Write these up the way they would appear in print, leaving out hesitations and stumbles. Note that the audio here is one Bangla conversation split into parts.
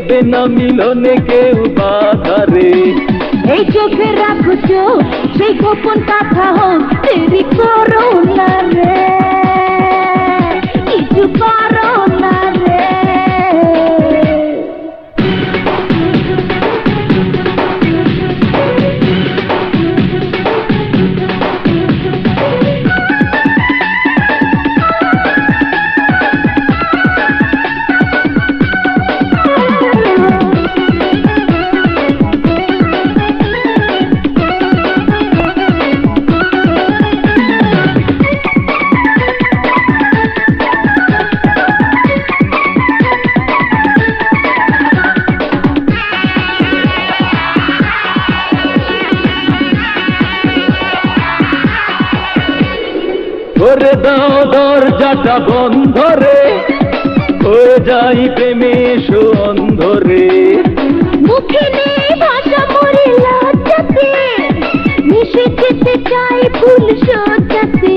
দেবে না মিলনে কেউ বাধারে। এই চোখে রাখো চোখ, সেই গোপন কথা হোক, দেরি করো না রে, কিছু করো না রে। করে দাও দরজাটা বন্ধ রে, হয়ে যাই প্রেমে সন্ধরে। মুখে নেই ভাষা মরে লজ্জাতে, মিশে যেতে চাই ফুল সজ্জাতে।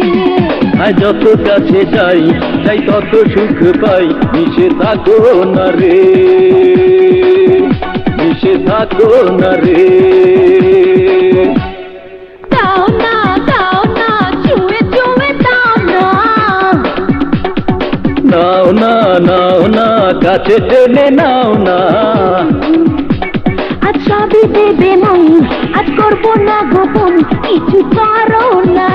আর যত কাছে যাই যাই তত সুখ পাই, মিশে থাকো না রে, মিশে থাকো না রে। দাও না দাও না, ছুঁয়ে ছুঁয়ে দাও না, নাও না নাও না, কাছে টেনে নাও না। আজ সবই দেবে মন, আজ করবো না গোপন, কিছু করো না